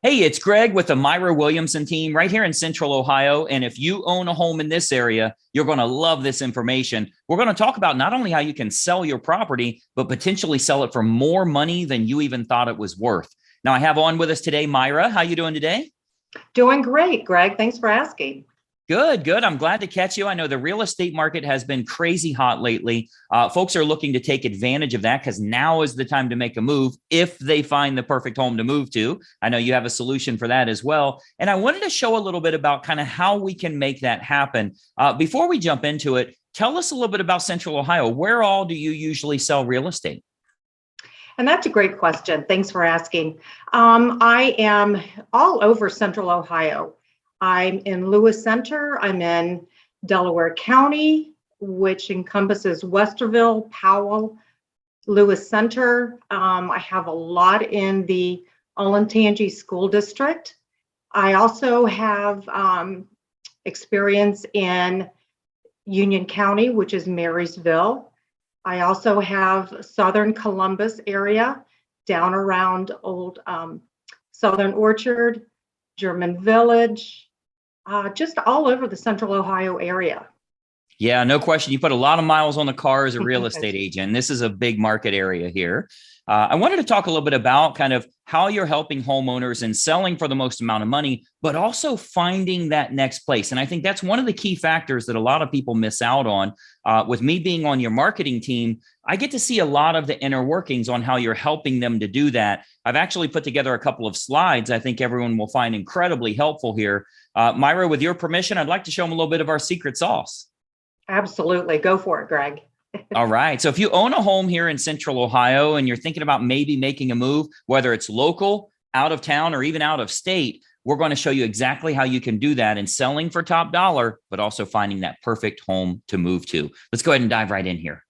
Hey, it's Greg with the Myra Williamson team right here in Central Ohio. And if you own a home in this area, you're going to love this information. We're going to talk about not only how you can sell your property, but potentially sell it for more money than you even thought it was worth. Now, I have on with us today, Myra. How you doing today? Doing great, Greg. Thanks for asking. Good, good. I'm glad to catch you. I know the real estate market has been crazy hot lately. Folks are looking to take advantage of that because now is the time to make a move if they find the perfect home to move to. I know you have a solution for that as well. And I wanted to show a little bit about kind of how we can make that happen. Before we jump into it, tell us a little bit about Central Ohio. Where all do you usually sell real estate? And that's a great question. Thanks for asking. I am all over Central Ohio. I'm in Lewis Center. I'm in Delaware County, which encompasses Westerville, Powell, Lewis Center. I have a lot in the Olentangy School District. I also have experience in Union County, which is Marysville. I also have Southern Columbus area down around Old Southern Orchard, German Village, just all over the Central Ohio area. Yeah, no question. You put a lot of miles on the car as a real estate agent. This is a big market area here. I wanted to talk a little bit about kind of how you're helping homeowners and selling for the most amount of money, but also finding that next place. And I think that's one of the key factors that a lot of people miss out on. With me being on your marketing team, I get to see a lot of the inner workings on how you're helping them to do that. I've actually put together a couple of slides I think everyone will find incredibly helpful here. Myra, with your permission, I'd like to show them a little bit of our secret sauce. Absolutely. Go for it, Greg. All right. So if you own a home here in Central Ohio and you're thinking about maybe making a move, whether it's local, out of town, or even out of state, we're going to show you exactly how you can do that in selling for top dollar, but also finding that perfect home to move to. Let's go ahead and dive right in here.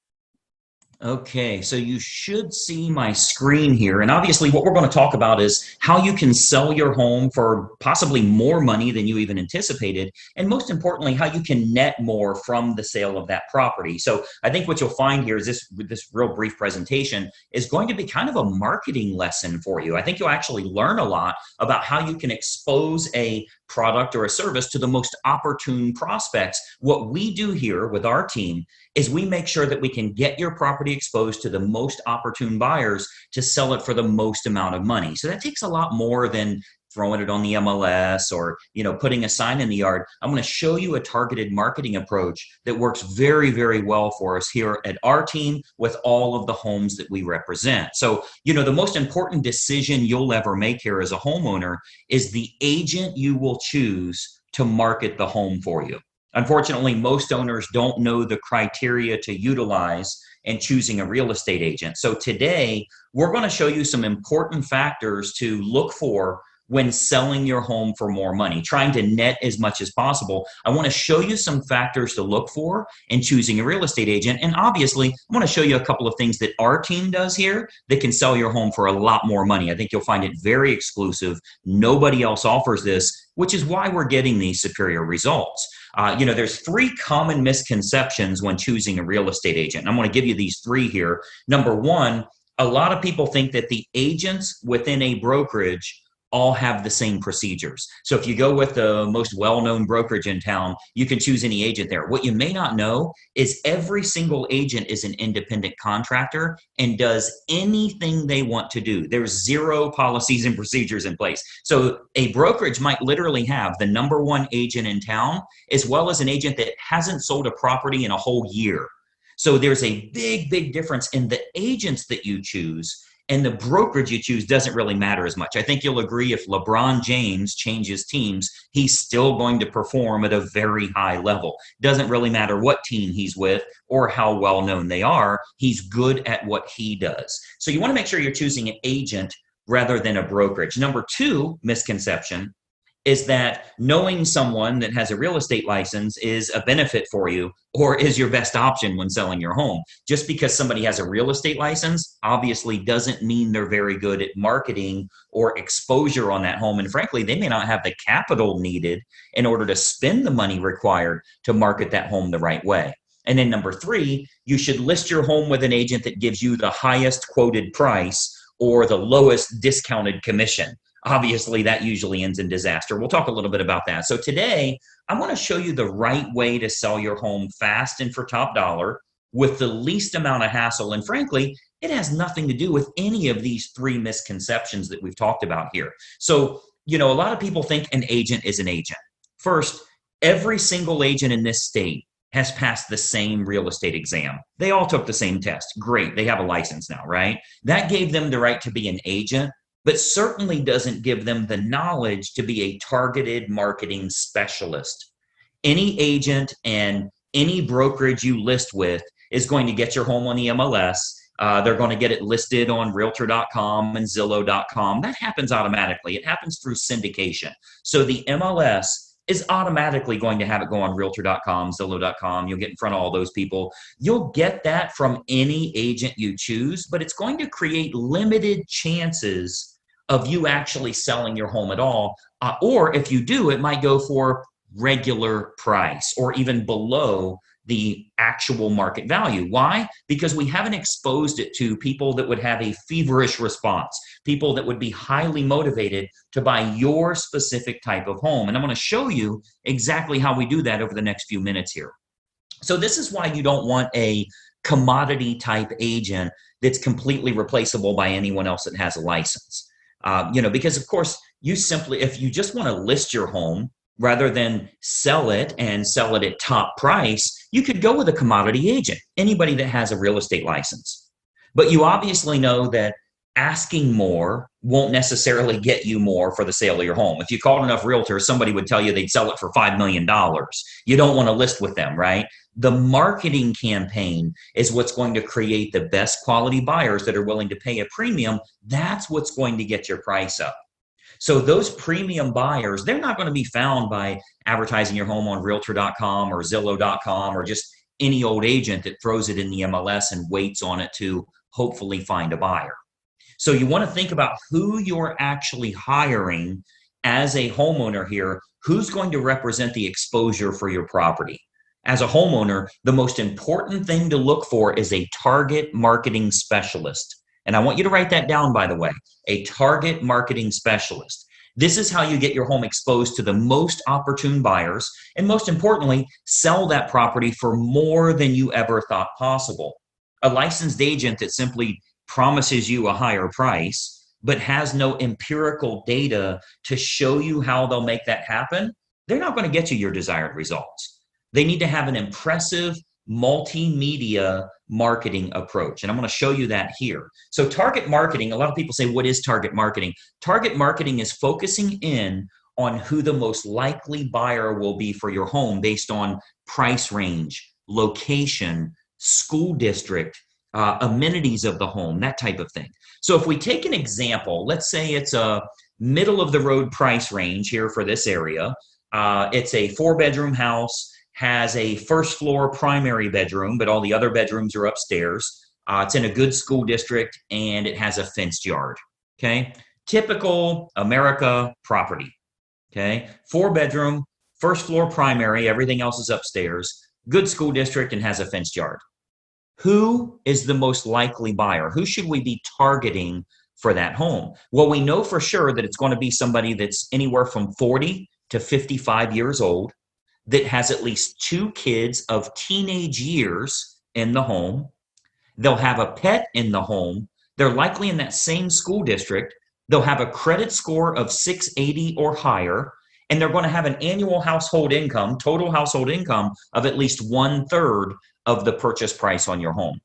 Okay, so you should see my screen here. And obviously what we're going to talk about is how you can sell your home for possibly more money than you even anticipated. And most importantly, how you can net more from the sale of that property. So I think what you'll find here is this real brief presentation is going to be kind of a marketing lesson for you. I think you'll actually learn a lot about how you can expose a product or a service to the most opportune prospects. What we do here with our team is we make sure that we can get your property exposed to the most opportune buyers to sell it for the most amount of money. So that takes a lot more than throwing it on the MLS or, putting a sign in the yard. I'm going to show you a targeted marketing approach that works very, very well for us here at our team with all of the homes that we represent. So, the most important decision you'll ever make here as a homeowner is the agent you will choose to market the home for you. Unfortunately, most owners don't know the criteria to utilize in choosing a real estate agent. So today, we're going to show you some important factors to look for when selling your home for more money, trying to net as much as possible. I want to show you some factors to look for in choosing a real estate agent. And obviously, I want to show you a couple of things that our team does here that can sell your home for a lot more money. I think you'll find it very exclusive. Nobody else offers this, which is why we're getting these superior results. There's three common misconceptions when choosing a real estate agent. And I'm going to give you these three here. Number one, a lot of people think that the agents within a brokerage all have the same procedures. So if you go with the most well-known brokerage in town, you can choose any agent there. What you may not know is every single agent is an independent contractor and does anything they want to do. There's zero policies and procedures in place. So a brokerage might literally have the number one agent in town, as well as an agent that hasn't sold a property in a whole year. So there's a big, big difference in the agents that you choose. And the brokerage you choose doesn't really matter as much. I think you'll agree if LeBron James changes teams, he's still going to perform at a very high level. Doesn't really matter what team he's with or how well known they are. He's good at what he does. So you want to make sure you're choosing an agent rather than a brokerage. Number two misconception is that knowing someone that has a real estate license is a benefit for you or is your best option when selling your home. Just because somebody has a real estate license obviously doesn't mean they're very good at marketing or exposure on that home. And frankly, they may not have the capital needed in order to spend the money required to market that home the right way. And then number three, you should list your home with an agent that gives you the highest quoted price or the lowest discounted commission. obviously that usually ends in disaster. We'll talk a little bit about that. So today, I want to show you the right way to sell your home fast and for top dollar with the least amount of hassle. And frankly, it has nothing to do with any of these three misconceptions that we've talked about here. So, a lot of people think an agent is an agent. First, every single agent in this state has passed the same real estate exam. They all took the same test. Great. They have a license now, right? That gave them the right to be an agent, but certainly doesn't give them the knowledge to be a targeted marketing specialist. Any agent and any brokerage you list with is going to get your home on the MLS. They're going to get it listed on realtor.com and zillow.com. That happens automatically. It happens through syndication. So the MLS is automatically going to have it go on realtor.com, zillow.com. You'll get in front of all those people. You'll get that from any agent you choose, but it's going to create limited chances of you actually selling your home at all. Or if you do, it might go for regular price or even below the actual market value. Why? Because we haven't exposed it to people that would have a feverish response, people that would be highly motivated to buy your specific type of home. And I'm going to show you exactly how we do that over the next few minutes here. So this is why you don't want a commodity type agent that's completely replaceable by anyone else that has a license. Because of course, if you just want to list your home rather than sell it and sell it at top price, you could go with a commodity agent, anybody that has a real estate license. But you obviously know that asking more won't necessarily get you more for the sale of your home. If you called enough realtors, somebody would tell you they'd sell it for $5 million. You don't want to list with them, right? The marketing campaign is what's going to create the best quality buyers that are willing to pay a premium. That's what's going to get your price up. So those premium buyers, they're not going to be found by advertising your home on realtor.com or zillow.com or just any old agent that throws it in the MLS and waits on it to hopefully find a buyer. So you want to think about who you're actually hiring as a homeowner here, who's going to represent the exposure for your property. As a homeowner, the most important thing to look for is a target marketing specialist. And I want you to write that down, by the way, a target marketing specialist. This is how you get your home exposed to the most opportune buyers, and most importantly, sell that property for more than you ever thought possible. A licensed agent that simply promises you a higher price, but has no empirical data to show you how they'll make that happen, they're not going to get you your desired results. They need to have an impressive multimedia marketing approach. And I'm going to show you that here. So target marketing, a lot of people say, what is target marketing? Target marketing is focusing in on who the most likely buyer will be for your home based on price range, location, school district, amenities of the home, that type of thing. So if we take an example, let's say it's a middle of the road price range here for this area. It's a 4-bedroom house, has a first floor primary bedroom, but all the other bedrooms are upstairs. It's in a good school district and it has a fenced yard. Okay. Typical America property. Okay. 4-bedroom, first floor primary, everything else is upstairs, good school district and has a fenced yard. Who is the most likely buyer? Who should we be targeting for that home? Well, we know for sure that it's going to be somebody that's anywhere from 40 to 55 years old, that has at least 2 kids of teenage years in the home. They'll have a pet in the home. They're likely in that same school district. They'll have a credit score of 680 or higher, and they're going to have an annual household income, total household income of at least 1/3 of the purchase price on your home.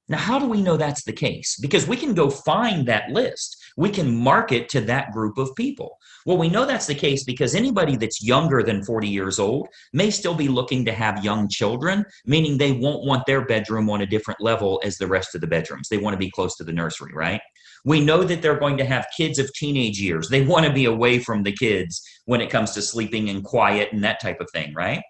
Now, how do we know that's the case? Because we can go find that list. We can market to that group of people. Well, we know that's the case because anybody that's younger than 40 years old may still be looking to have young children, meaning they won't want their bedroom on a different level as the rest of the bedrooms. They want to be close to the nursery, right? We know that they're going to have kids of teenage years. They want to be away from the kids when it comes to sleeping and quiet and that type of thing, right?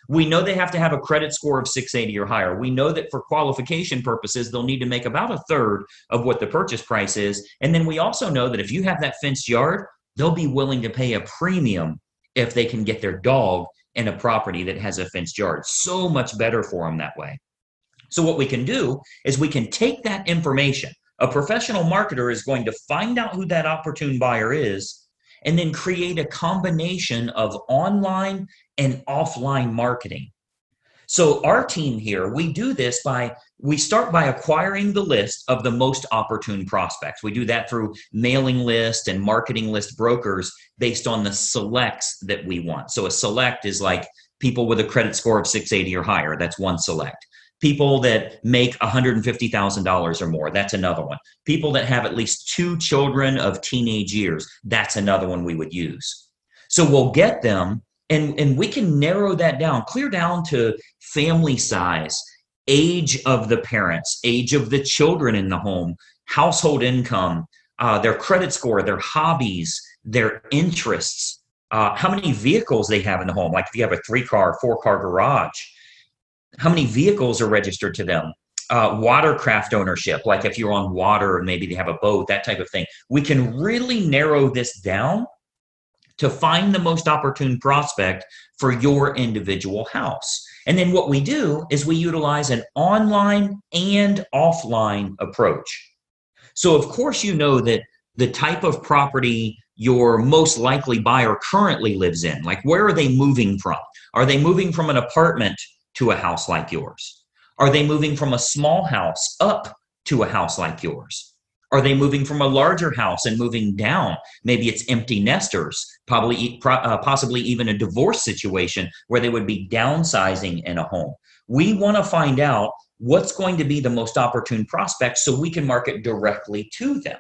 We know they have to have a credit score of 680 or higher. We know that for qualification purposes, they'll need to make about 1/3 of what the purchase price is. And then we also know that if you have that fenced yard, they'll be willing to pay a premium if they can get their dog in a property that has a fenced yard. So much better for them that way. So what we can do is we can take that information. A professional marketer is going to find out who that opportune buyer is, and then create a combination of online and offline marketing. So our team here, we do this we start by acquiring the list of the most opportune prospects. We do that through mailing list and marketing list brokers based on the selects that we want. So a select is like people with a credit score of 680 or higher. That's one select. People that make $150,000 or more, that's another one. People that have at least 2 children of teenage years, that's another one we would use. So we'll get them, and we can narrow that down, clear down to family size, age of the parents, age of the children in the home, household income, their credit score, their hobbies, their interests, how many vehicles they have in the home. Like if you have a 3-car, 4-car garage, how many vehicles are registered to them? Watercraft ownership, like if you're on water and maybe they have a boat, that type of thing. We can really narrow this down to find the most opportune prospect for your individual house. And then what we do is we utilize an online and offline approach. So of course, you know that the type of property your most likely buyer currently lives in, like where are they moving from? Are they moving from an apartment to a house like yours? Are they moving from a small house up to a house like yours? Are they moving from a larger house and moving down? Maybe it's empty nesters, possibly even a divorce situation where they would be downsizing in a home. We want to find out what's going to be the most opportune prospect so we can market directly to them.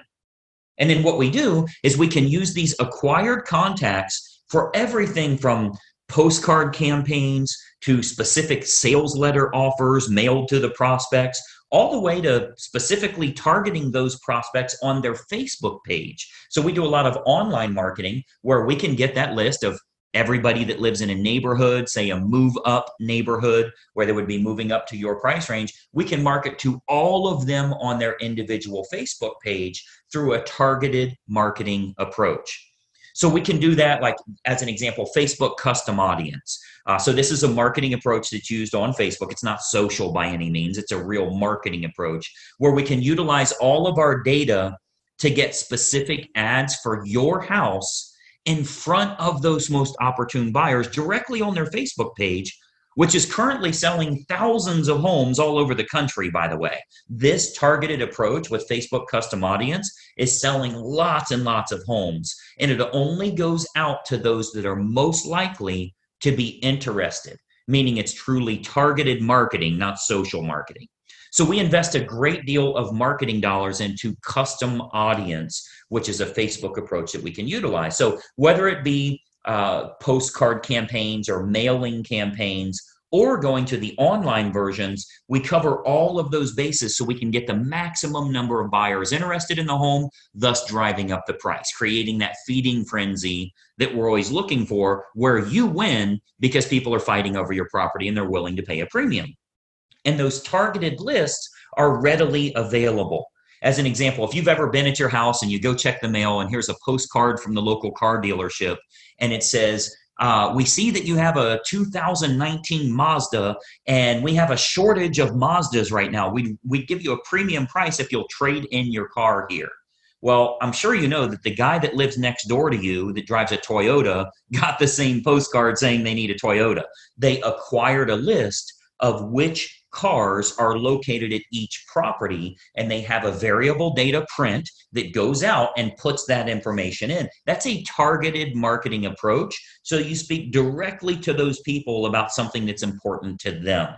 And then what we do is we can use these acquired contacts for everything from postcard campaigns to specific sales letter offers mailed to the prospects, all the way to specifically targeting those prospects on their Facebook page. So we do a lot of online marketing where we can get that list of everybody that lives in a neighborhood, say a move up neighborhood where they would be moving up to your price range. We can market to all of them on their individual Facebook page through a targeted marketing approach. So we can do that, like as an example, Facebook custom audience. So this is a marketing approach that's used on Facebook. It's not social by any means. It's a real marketing approach where we can utilize all of our data to get specific ads for your house in front of those most opportune buyers directly on their Facebook page, which is currently selling thousands of homes all over the country, by the way. This targeted approach with Facebook custom audience is selling lots and lots of homes, and it only goes out to those that are most likely to be interested, meaning it's truly targeted marketing, not social marketing. So we invest a great deal of marketing dollars into custom audience, which is a Facebook approach that we can utilize. So whether it be postcard campaigns or mailing campaigns or going to the online versions, we cover all of those bases so we can get the maximum number of buyers interested in the home, thus driving up the price, creating that feeding frenzy that we're always looking for, where you win because people are fighting over your property and they're willing to pay a premium. And those targeted lists are readily available. As an example, if you've ever been at your house and you go check the mail and here's a postcard from the local car dealership and it says, we see that you have a 2019 Mazda and we have a shortage of Mazdas right now. We'd give you a premium price if you'll trade in your car here. Well, I'm sure you know that the guy that lives next door to you that drives a Toyota got the same postcard saying they need a Toyota. They acquired a list of which cars are located at each property, and they have a variable data print that goes out and puts that information in. That's a targeted marketing approach. So you speak directly to those people about something that's important to them.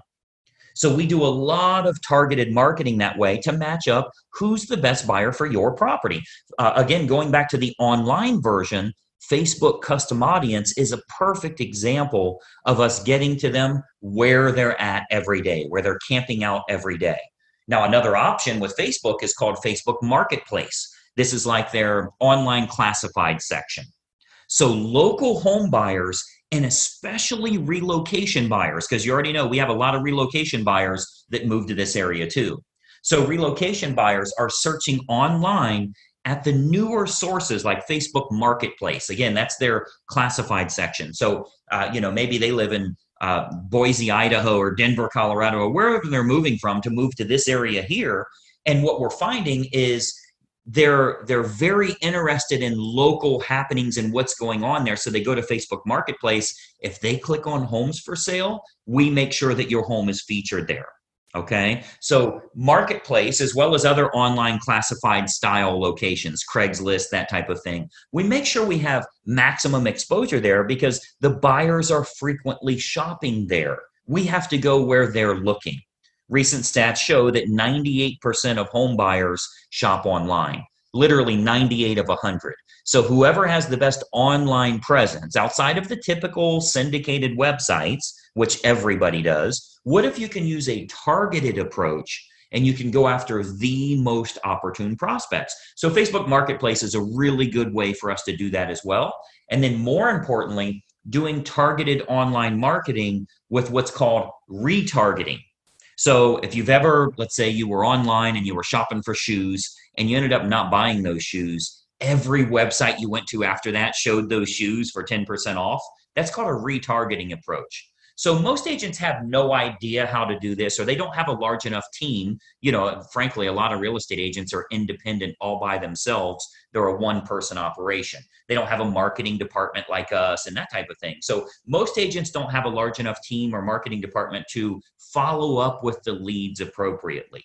So we do a lot of targeted marketing that way to match up who's the best buyer for your property. Again, going back to the online version, Facebook custom audience is a perfect example of us getting to them where they're at every day, where they're camping out every day. Now, another option with Facebook is called Facebook Marketplace. This is like their online classified section. So local home buyers and especially relocation buyers, because you already know we have a lot of relocation buyers that move to this area too. So relocation buyers are searching online at the newer sources like Facebook Marketplace. Again, that's their classified section. So, maybe they live in Boise, Idaho, or Denver, Colorado, or wherever they're moving from to move to this area here. And what we're finding is they're very interested in local happenings and what's going on there. So they go to Facebook Marketplace. If they click on homes for sale, we make sure that your home is featured there. Okay, so Marketplace, as well as other online classified style locations, Craigslist, that type of thing, we make sure we have maximum exposure there because the buyers are frequently shopping there. We have to go where they're looking. Recent stats show that 98% of home buyers shop online, literally 98 of 100. So whoever has the best online presence outside of the typical syndicated websites, which everybody does, what if you can use a targeted approach and you can go after the most opportune prospects? So Facebook Marketplace is a really good way for us to do that as well. And then more importantly, doing targeted online marketing with what's called retargeting. So if you've ever, let's say you were online and you were shopping for shoes and you ended up not buying those shoes, every website you went to after that showed those shoes for 10% off. That's called a retargeting approach. So most agents have no idea how to do this, or they don't have a large enough team. You know, frankly, a lot of real estate agents are independent all by themselves. They're a one-person operation. They don't have a marketing department like us and that type of thing. So most agents don't have a large enough team or marketing department to follow up with the leads appropriately.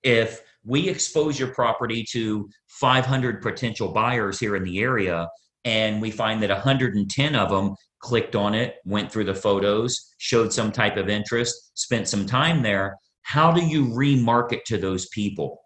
If we expose your property to 500 potential buyers here in the area, and we find that 110 of them clicked on it, went through the photos, showed some type of interest, spent some time there, how do you remarket to those people?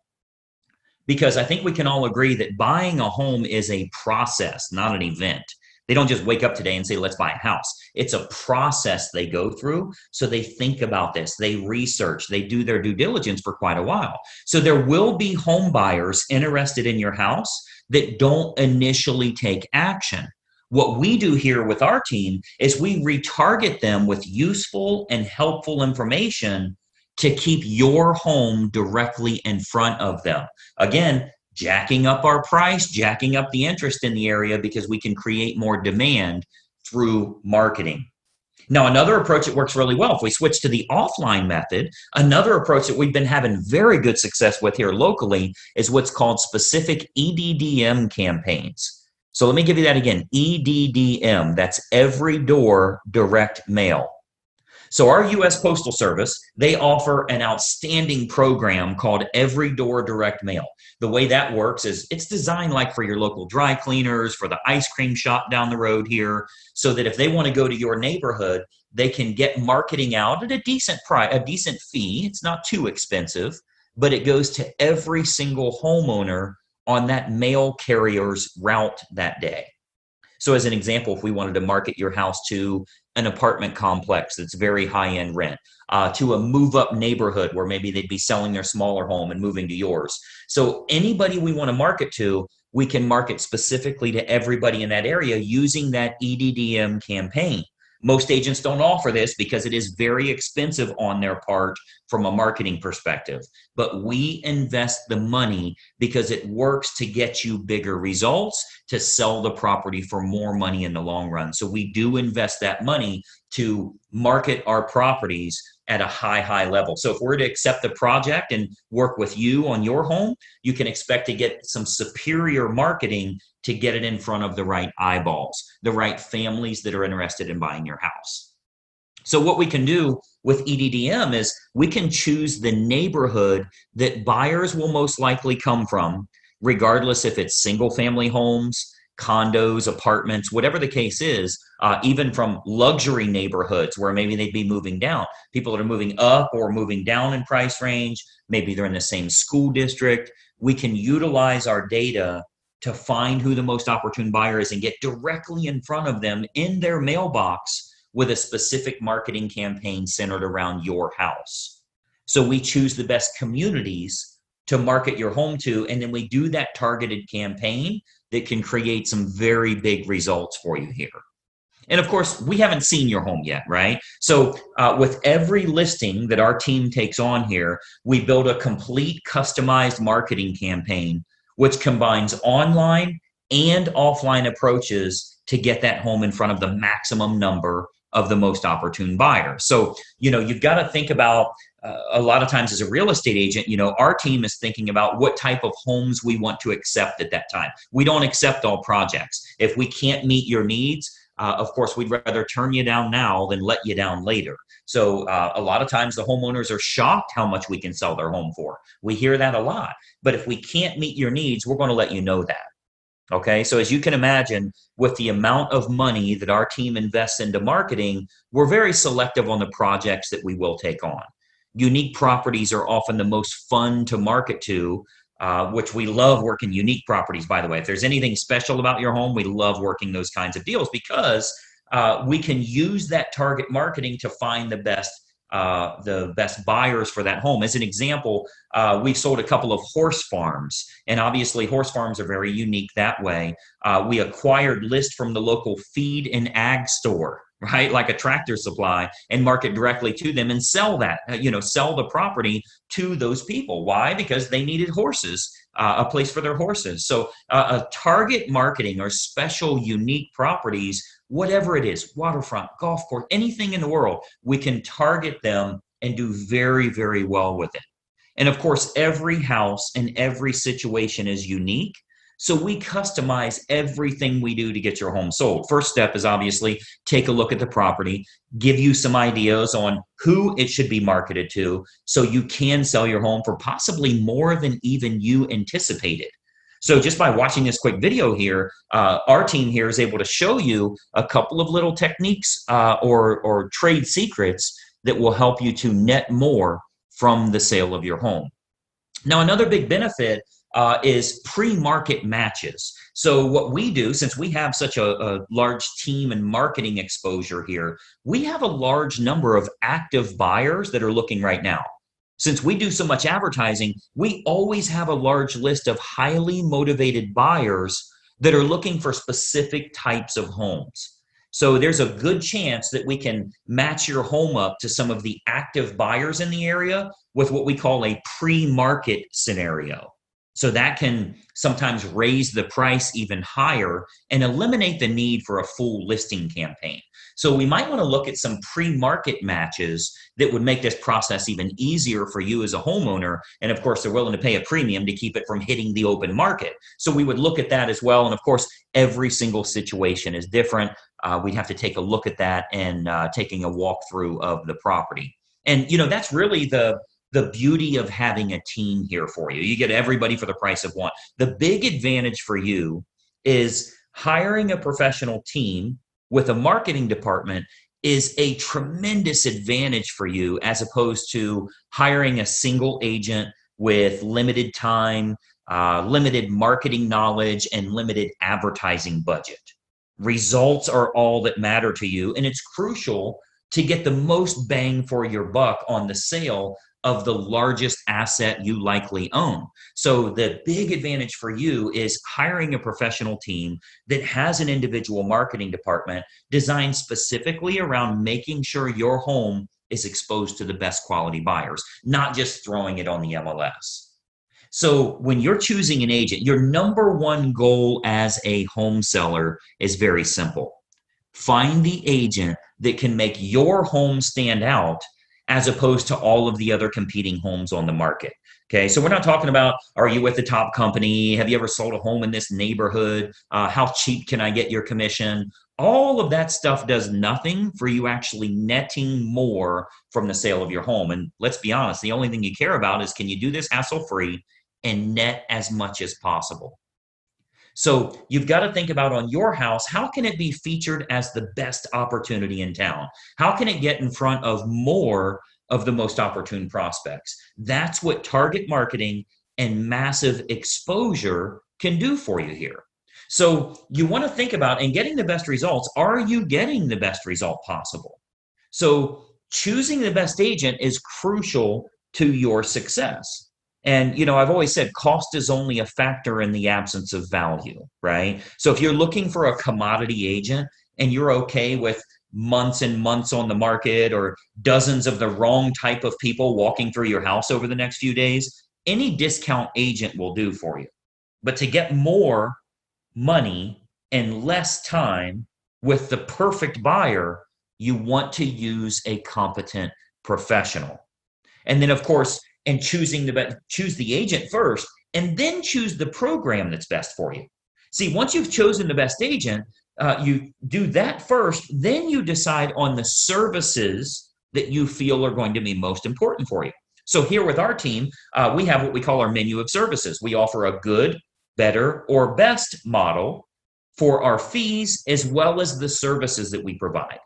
Because I think we can all agree that buying a home is a process, not an event. They don't just wake up today and say, let's buy a house. It's a process they go through. So they think about this, they research, they do their due diligence for quite a while. So there will be home buyers interested in your house that don't initially take action. What we do here with our team is we retarget them with useful and helpful information to keep your home directly in front of them. Again, jacking up our price, jacking up the interest in the area because we can create more demand through marketing. Now, another approach that works really well, if we switch to the offline method, another approach that we've been having very good success with here locally is what's called specific EDDM campaigns. So let me give you that again, EDDM, that's every door direct mail. So our U.S. Postal Service, they offer an outstanding program called Every Door Direct Mail. The way that works is it's designed like for your local dry cleaners, for the ice cream shop down the road here, so that if they want to go to your neighborhood, they can get marketing out at a decent price, a decent fee. It's not too expensive, but it goes to every single homeowner on that mail carrier's route that day. So as an example, if we wanted to market your house to an apartment complex that's very high-end rent, to a move-up neighborhood where maybe they'd be selling their smaller home and moving to yours. So anybody we want to market to, we can market specifically to everybody in that area using that EDDM campaign. Most agents don't offer this because it is very expensive on their part from a marketing perspective. But we invest the money because it works to get you bigger results, to sell the property for more money in the long run. So we do invest that money to market our properties at a high level. So if we're to accept the project and work with you on your home, you can expect to get some superior marketing to get it in front of the right eyeballs, the right families that are interested in buying your house. So what we can do with EDDM is we can choose the neighborhood that buyers will most likely come from, regardless if it's single family homes, condos, apartments, whatever the case is, even from luxury neighborhoods where maybe they'd be moving down. People that are moving up or moving down in price range, maybe they're in the same school district. We can utilize our data to find who the most opportune buyer is and get directly in front of them in their mailbox with a specific marketing campaign centered around your house. So we choose the best communities to market your home to, and then we do that targeted campaign that can create some very big results for you here. And of course, we haven't seen your home yet, right? So with every listing that our team takes on here, we build a complete customized marketing campaign which combines online and offline approaches to get that home in front of the maximum number of the most opportune buyer. So, you've got to think about a lot of times as a real estate agent, our team is thinking about what type of homes we want to accept at that time. We don't accept all projects. If we can't meet your needs, of course, we'd rather turn you down now than let you down later. So a lot of times the homeowners are shocked how much we can sell their home for. We hear that a lot. But if we can't meet your needs, we're going to let you know that. Okay, so as you can imagine, with the amount of money that our team invests into marketing, we're very selective on the projects that we will take on. Unique properties are often the most fun to market to, which we love working unique properties, by the way. If there's anything special about your home, we love working those kinds of deals because we can use that target marketing to find the best buyers for that home. As an example, we've sold a couple of horse farms, and obviously horse farms are very unique that way. We acquired lists from the local feed and ag store, right? Like a Tractor Supply, and market directly to them and sell that, sell the property to those people. Why? Because they needed horses, a place for their horses. So target marketing or special unique properties, whatever it is, waterfront, golf course, anything in the world, we can target them and do very, very well with it. And of course, every house and every situation is unique. So we customize everything we do to get your home sold. First step is obviously take a look at the property, give you some ideas on who it should be marketed to so you can sell your home for possibly more than even you anticipated. So just by watching this quick video here, our team here is able to show you a couple of little techniques or trade secrets that will help you to net more from the sale of your home. Now, another big benefit is pre-market matches. So what we do, since we have such a large team and marketing exposure here, we have a large number of active buyers that are looking right now. Since we do so much advertising, we always have a large list of highly motivated buyers that are looking for specific types of homes. So there's a good chance that we can match your home up to some of the active buyers in the area with what we call a pre-market scenario. So that can sometimes raise the price even higher and eliminate the need for a full listing campaign. So we might want to look at some pre-market matches that would make this process even easier for you as a homeowner. And of course, they're willing to pay a premium to keep it from hitting the open market. So we would look at that as well. And of course, every single situation is different. We'd have to take a look at that and taking a walkthrough of the property. And, that's really the beauty of having a team here for you. You get everybody for the price of one. The big advantage for you is hiring a professional team with a marketing department is a tremendous advantage for you as opposed to hiring a single agent with limited time, limited marketing knowledge, and limited advertising budget. Results are all that matter to you, and it's crucial to get the most bang for your buck on the sale of the largest asset you likely own. So the big advantage for you is hiring a professional team that has an individual marketing department designed specifically around making sure your home is exposed to the best quality buyers, not just throwing it on the MLS. So when you're choosing an agent, your number one goal as a home seller is very simple. Find the agent that can make your home stand out as opposed to all of the other competing homes on the market. Okay, so we're not talking about, are you with the top company? Have you ever sold a home in this neighborhood? How cheap can I get your commission? All of that stuff does nothing for you actually netting more from the sale of your home. And let's be honest, the only thing you care about is, can you do this hassle-free and net as much as possible? So you've got to think about, on your house, how can it be featured as the best opportunity in town? How can it get in front of more of the most opportune prospects? That's what target marketing and massive exposure can do for you here. So you want to think about, in getting the best results, are you getting the best result possible? So choosing the best agent is crucial to your success. And, I've always said cost is only a factor in the absence of value, right? So if you're looking for a commodity agent and you're okay with months and months on the market or dozens of the wrong type of people walking through your house over the next few days, any discount agent will do for you. But to get more money and less time with the perfect buyer, you want to use a competent professional. And then, of course, and choose the agent first, and then choose the program that's best for you. See, once you've chosen the best agent, you do that first, then you decide on the services that you feel are going to be most important for you. So here with our team, we have what we call our menu of services. We offer a good, better, or best model for our fees as well as the services that we provide.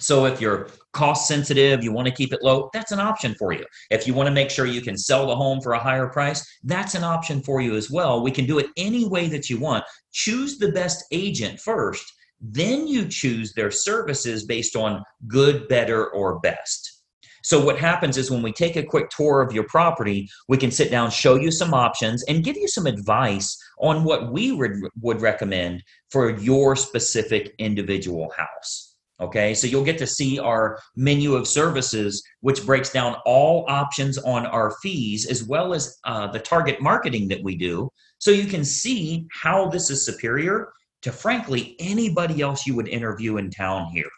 So if you're cost sensitive, you want to keep it low, that's an option for you. If you want to make sure you can sell the home for a higher price, that's an option for you as well. We can do it any way that you want. Choose the best agent first, then you choose their services based on good, better, or best. So what happens is when we take a quick tour of your property, we can sit down, show you some options, and give you some advice on what we would recommend for your specific individual house. Okay, so you'll get to see our menu of services, which breaks down all options on our fees, as well as the target marketing that we do. So you can see how this is superior to, frankly, anybody else you would interview in town here.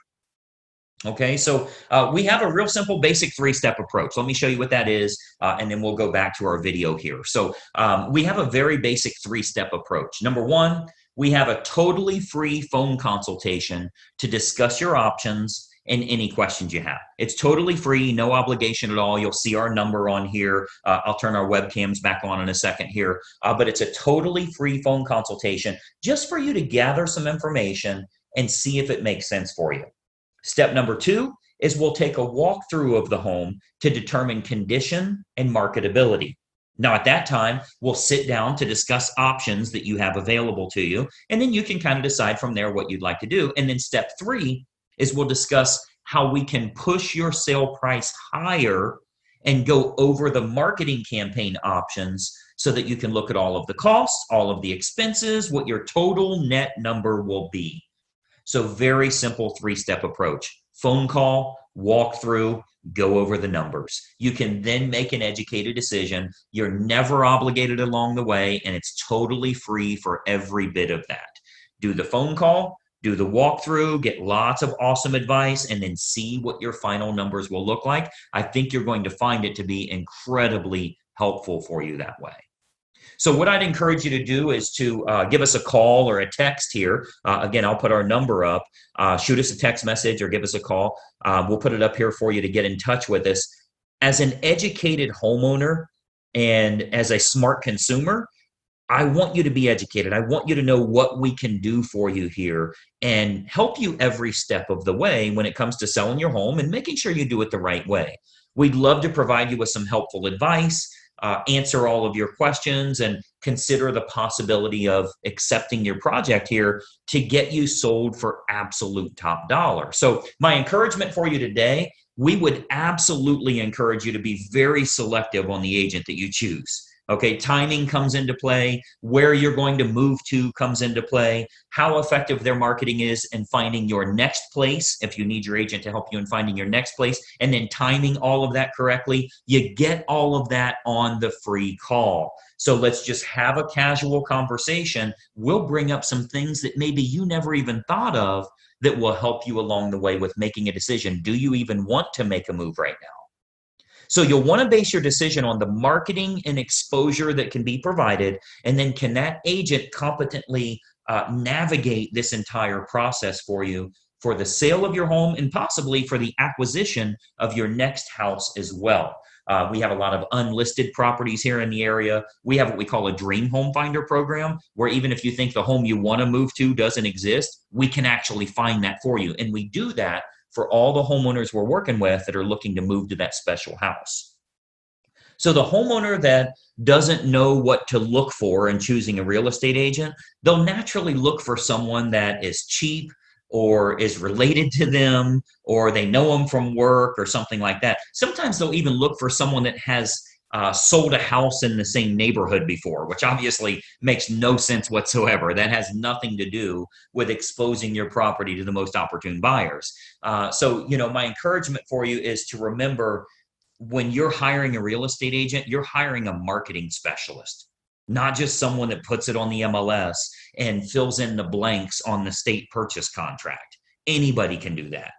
Okay, so we have a real simple basic three-step approach. Let me show you what that is, and then we'll go back to our video here. So we have a very basic three-step approach. Number one, we have a totally free phone consultation to discuss your options and any questions you have. It's totally free, no obligation at all. You'll see our number on here. I'll turn our webcams back on in a second here, but it's a totally free phone consultation just for you to gather some information and see if it makes sense for you. Step number two is we'll take a walkthrough of the home to determine condition and marketability. Now, at that time, we'll sit down to discuss options that you have available to you, and then you can kind of decide from there what you'd like to do. And then step three is we'll discuss how we can push your sale price higher and go over the marketing campaign options so that you can look at all of the costs, all of the expenses, what your total net number will be. So very simple three-step approach. Phone call, walk through, go over the numbers. You can then make an educated decision. You're never obligated along the way, and it's totally free for every bit of that. Do the phone call, do the walkthrough, get lots of awesome advice, and then see what your final numbers will look like. I think you're going to find it to be incredibly helpful for you that way. So what I'd encourage you to do is to give us a call or a text here. Again, I'll put our number up. Shoot us a text message or give us a call. We'll put it up here for you to get in touch with us. As an educated homeowner and as a smart consumer, I want you to be educated. I want you to know what we can do for you here and help you every step of the way when it comes to selling your home and making sure you do it the right way. We'd love to provide you with some helpful advice, answer all of your questions, and consider the possibility of accepting your project here to get you sold for absolute top dollar. So my encouragement for you today, we would absolutely encourage you to be very selective on the agent that you choose. Okay, timing comes into play, where you're going to move to comes into play, how effective their marketing is in finding your next place, if you need your agent to help you in finding your next place, and then timing all of that correctly. You get all of that on the free call. So let's just have a casual conversation. We'll bring up some things that maybe you never even thought of that will help you along the way with making a decision. Do you even want to make a move right now? So you'll want to base your decision on the marketing and exposure that can be provided, and then can that agent competently navigate this entire process for you for the sale of your home and possibly for the acquisition of your next house as well. We have a lot of unlisted properties here in the area. We have what we call a dream home finder program, where even if you think the home you want to move to doesn't exist, we can actually find that for you. And we do that for all the homeowners we're working with that are looking to move to that special house. So the homeowner that doesn't know what to look for in choosing a real estate agent, they'll naturally look for someone that is cheap or is related to them, or they know them from work or something like that. Sometimes they'll even look for someone that has sold a house in the same neighborhood before, which obviously makes no sense whatsoever. That has nothing to do with exposing your property to the most opportune buyers. So, my encouragement for you is to remember, when you're hiring a real estate agent, you're hiring a marketing specialist, not just someone that puts it on the MLS and fills in the blanks on the state purchase contract. Anybody can do that.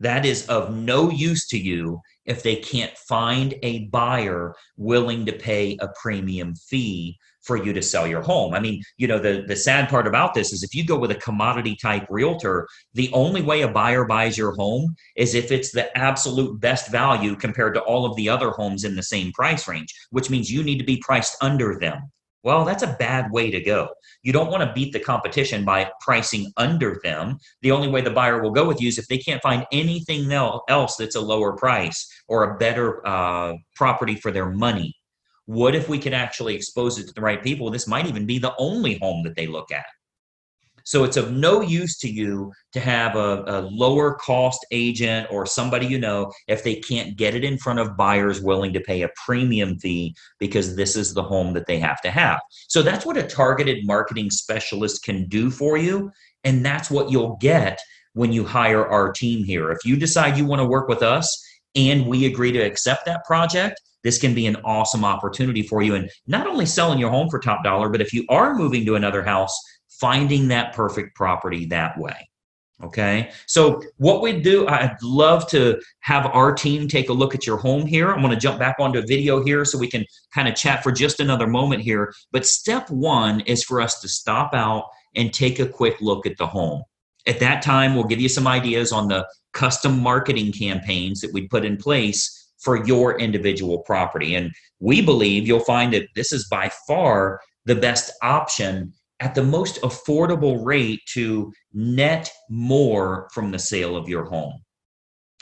That is of no use to you if they can't find a buyer willing to pay a premium fee for you to sell your home. I mean, the sad part about this is if you go with a commodity type realtor, the only way a buyer buys your home is if it's the absolute best value compared to all of the other homes in the same price range, which means you need to be priced under them. Well, that's a bad way to go. You don't want to beat the competition by pricing under them. The only way the buyer will go with you is if they can't find anything else that's a lower price or a better property for their money. What if we could actually expose it to the right people? This might even be the only home that they look at. So it's of no use to you to have a lower cost agent or somebody if they can't get it in front of buyers willing to pay a premium fee because this is the home that they have to have. So that's what a targeted marketing specialist can do for you. And that's what you'll get when you hire our team here. If you decide you want to work with us and we agree to accept that project, this can be an awesome opportunity for you. And not only selling your home for top dollar, but if you are moving to another house, finding that perfect property that way. Okay. So what we do, I'd love to have our team take a look at your home here. I'm going to jump back onto a video here so we can kind of chat for just another moment here. But step one is for us to stop out and take a quick look at the home. At that time, we'll give you some ideas on the custom marketing campaigns that we put in place for your individual property. And we believe you'll find that this is by far the best option at the most affordable rate to net more from the sale of your home.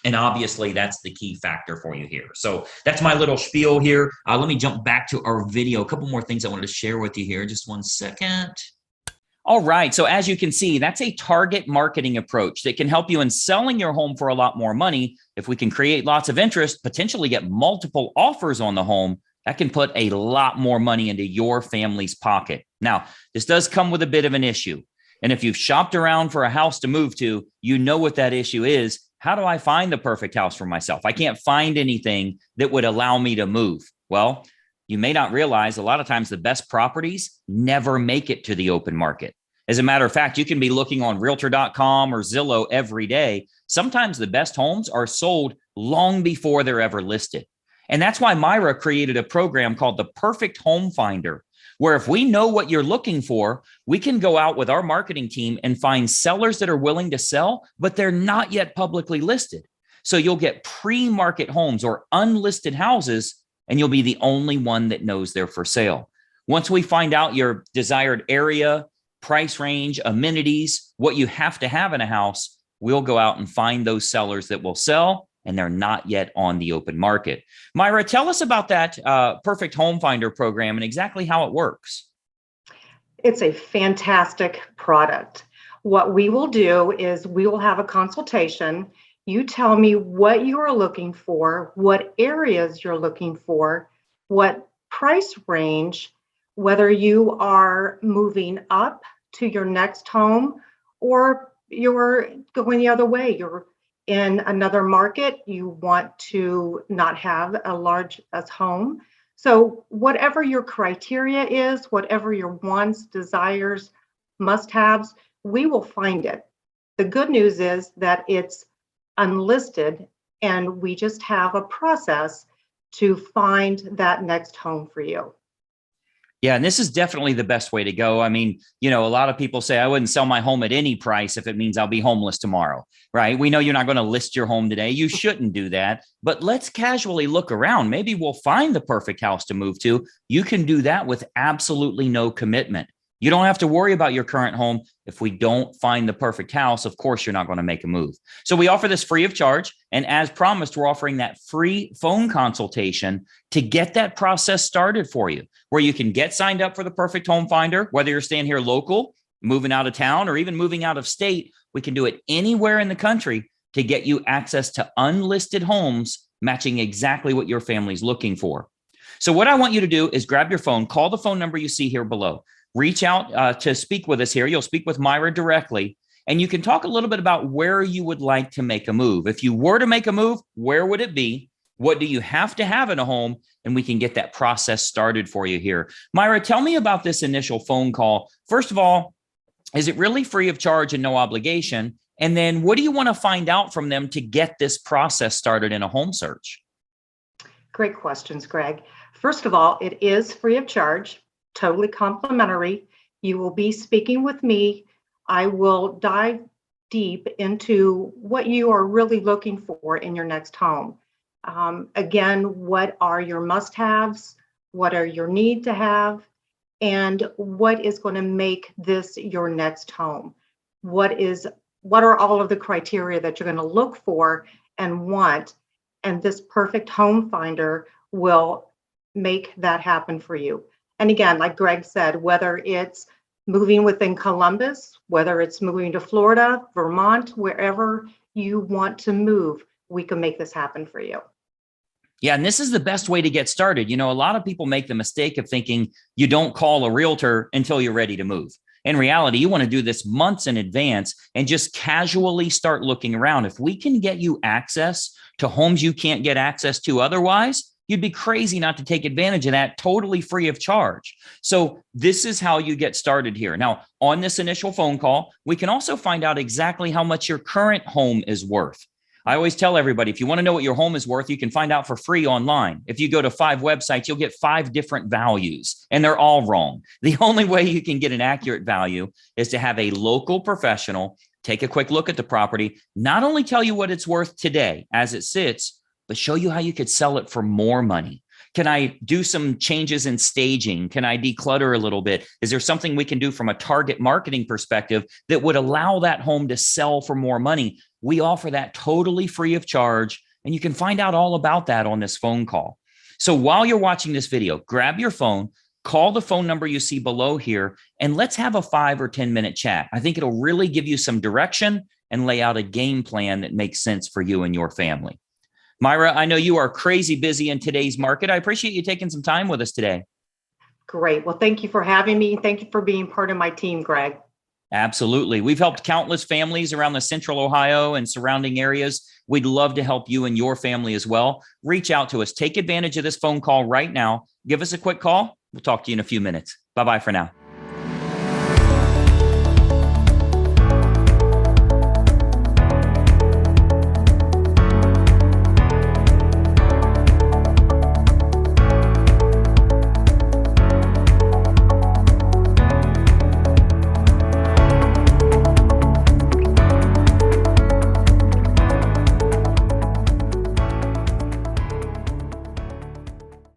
And obviously that's the key factor for you here. So that's my little spiel here. Let me jump back to our video. A couple more things I wanted to share with you here. Just one second. All right. So as you can see, that's a target marketing approach that can help you in selling your home for a lot more money. If we can create lots of interest, potentially get multiple offers on the home, that can put a lot more money into your family's pocket. Now, this does come with a bit of an issue. And if you've shopped around for a house to move to, you know what that issue is. How do I find the perfect house for myself? I can't find anything that would allow me to move. Well, you may not realize a lot of times the best properties never make it to the open market. As a matter of fact, you can be looking on realtor.com or Zillow every day. Sometimes the best homes are sold long before they're ever listed. And that's why Myra created a program called the Perfect Home Finder, where if we know what you're looking for, we can go out with our marketing team and find sellers that are willing to sell, but they're not yet publicly listed. So you'll get pre-market homes or unlisted houses, and you'll be the only one that knows they're for sale. Once we find out your desired area, price range, amenities, what you have to have in a house, we'll go out and find those sellers that will sell, and they're not yet on the open market. Myra, tell us about that Perfect Home Finder program and exactly how it works. It's a fantastic product. What we will do is we will have a consultation. You tell me what you are looking for, what areas you're looking for, what price range, whether you are moving up to your next home or you're going the other way. You're in another market, you want to not have a large home. So whatever your criteria is, whatever your wants, desires, must-haves, we will find it. The good news is that it's unlisted and we just have a process to find that next home for you. Yeah, and this is definitely the best way to go. I mean, a lot of people say I wouldn't sell my home at any price if it means I'll be homeless tomorrow, right? We know you're not going to list your home today. You shouldn't do that, but let's casually look around. Maybe we'll find the perfect house to move to. You can do that with absolutely no commitment. You don't have to worry about your current home. If we don't find the perfect house, of course, you're not going to make a move. So we offer this free of charge. And as promised, we're offering that free phone consultation to get that process started for you, where you can get signed up for the Perfect Home Finder, whether you're staying here local, moving out of town, or even moving out of state. We can do it anywhere in the country to get you access to unlisted homes matching exactly what your family's looking for. So what I want you to do is grab your phone, call the phone number you see here below. Reach out to speak with us here. You'll speak with Myra directly, and you can talk a little bit about where you would like to make a move. If you were to make a move, where would it be? What do you have to have in a home? And we can get that process started for you here. Myra, tell me about this initial phone call. First of all, is it really free of charge and no obligation? And then what do you want to find out from them to get this process started in a home search? Great questions, Greg. First of all, it is free of charge, totally complimentary. You will be speaking with me. I will dive deep into what you are really looking for in your next home. Again, what are your must-haves? What are your need to have? And what is going to make this your next home? What are all of the criteria that you're going to look for and want? And this perfect home finder will make that happen for you. And again, like Greg said, whether it's moving within Columbus, whether it's moving to Florida, Vermont, wherever you want to move, we can make this happen for you. Yeah, and this is the best way to get started. You know, a lot of people make the mistake of thinking you don't call a realtor until you're ready to move. In reality, you want to do this months in advance and just casually start looking around. If we can get you access to homes you can't get access to otherwise, you'd be crazy not to take advantage of that totally free of charge. So this is how you get started here. Now, on this initial phone call, we can also find out exactly how much your current home is worth. I always tell everybody, if you want to know what your home is worth, you can find out for free online. If you go to 5 websites, you'll get 5 different values, and they're all wrong. The only way you can get an accurate value is to have a local professional take a quick look at the property, not only tell you what it's worth today as it sits, but show you how you could sell it for more money. Can I do some changes in staging? Can I declutter a little bit? Is there something we can do from a target marketing perspective that would allow that home to sell for more money? We offer that totally free of charge, and you can find out all about that on this phone call. So while you're watching this video, grab your phone, call the phone number you see below here, and let's have a 5 or 10-minute chat. I think it'll really give you some direction and lay out a game plan that makes sense for you and your family. Myra, I know you are crazy busy in today's market. I appreciate you taking some time with us today. Great. Well, thank you for having me. Thank you for being part of my team, Greg. Absolutely. We've helped countless families around the central Ohio and surrounding areas. We'd love to help you and your family as well. Reach out to us. Take advantage of this phone call right now. Give us a quick call. We'll talk to you in a few minutes. Bye-bye for now.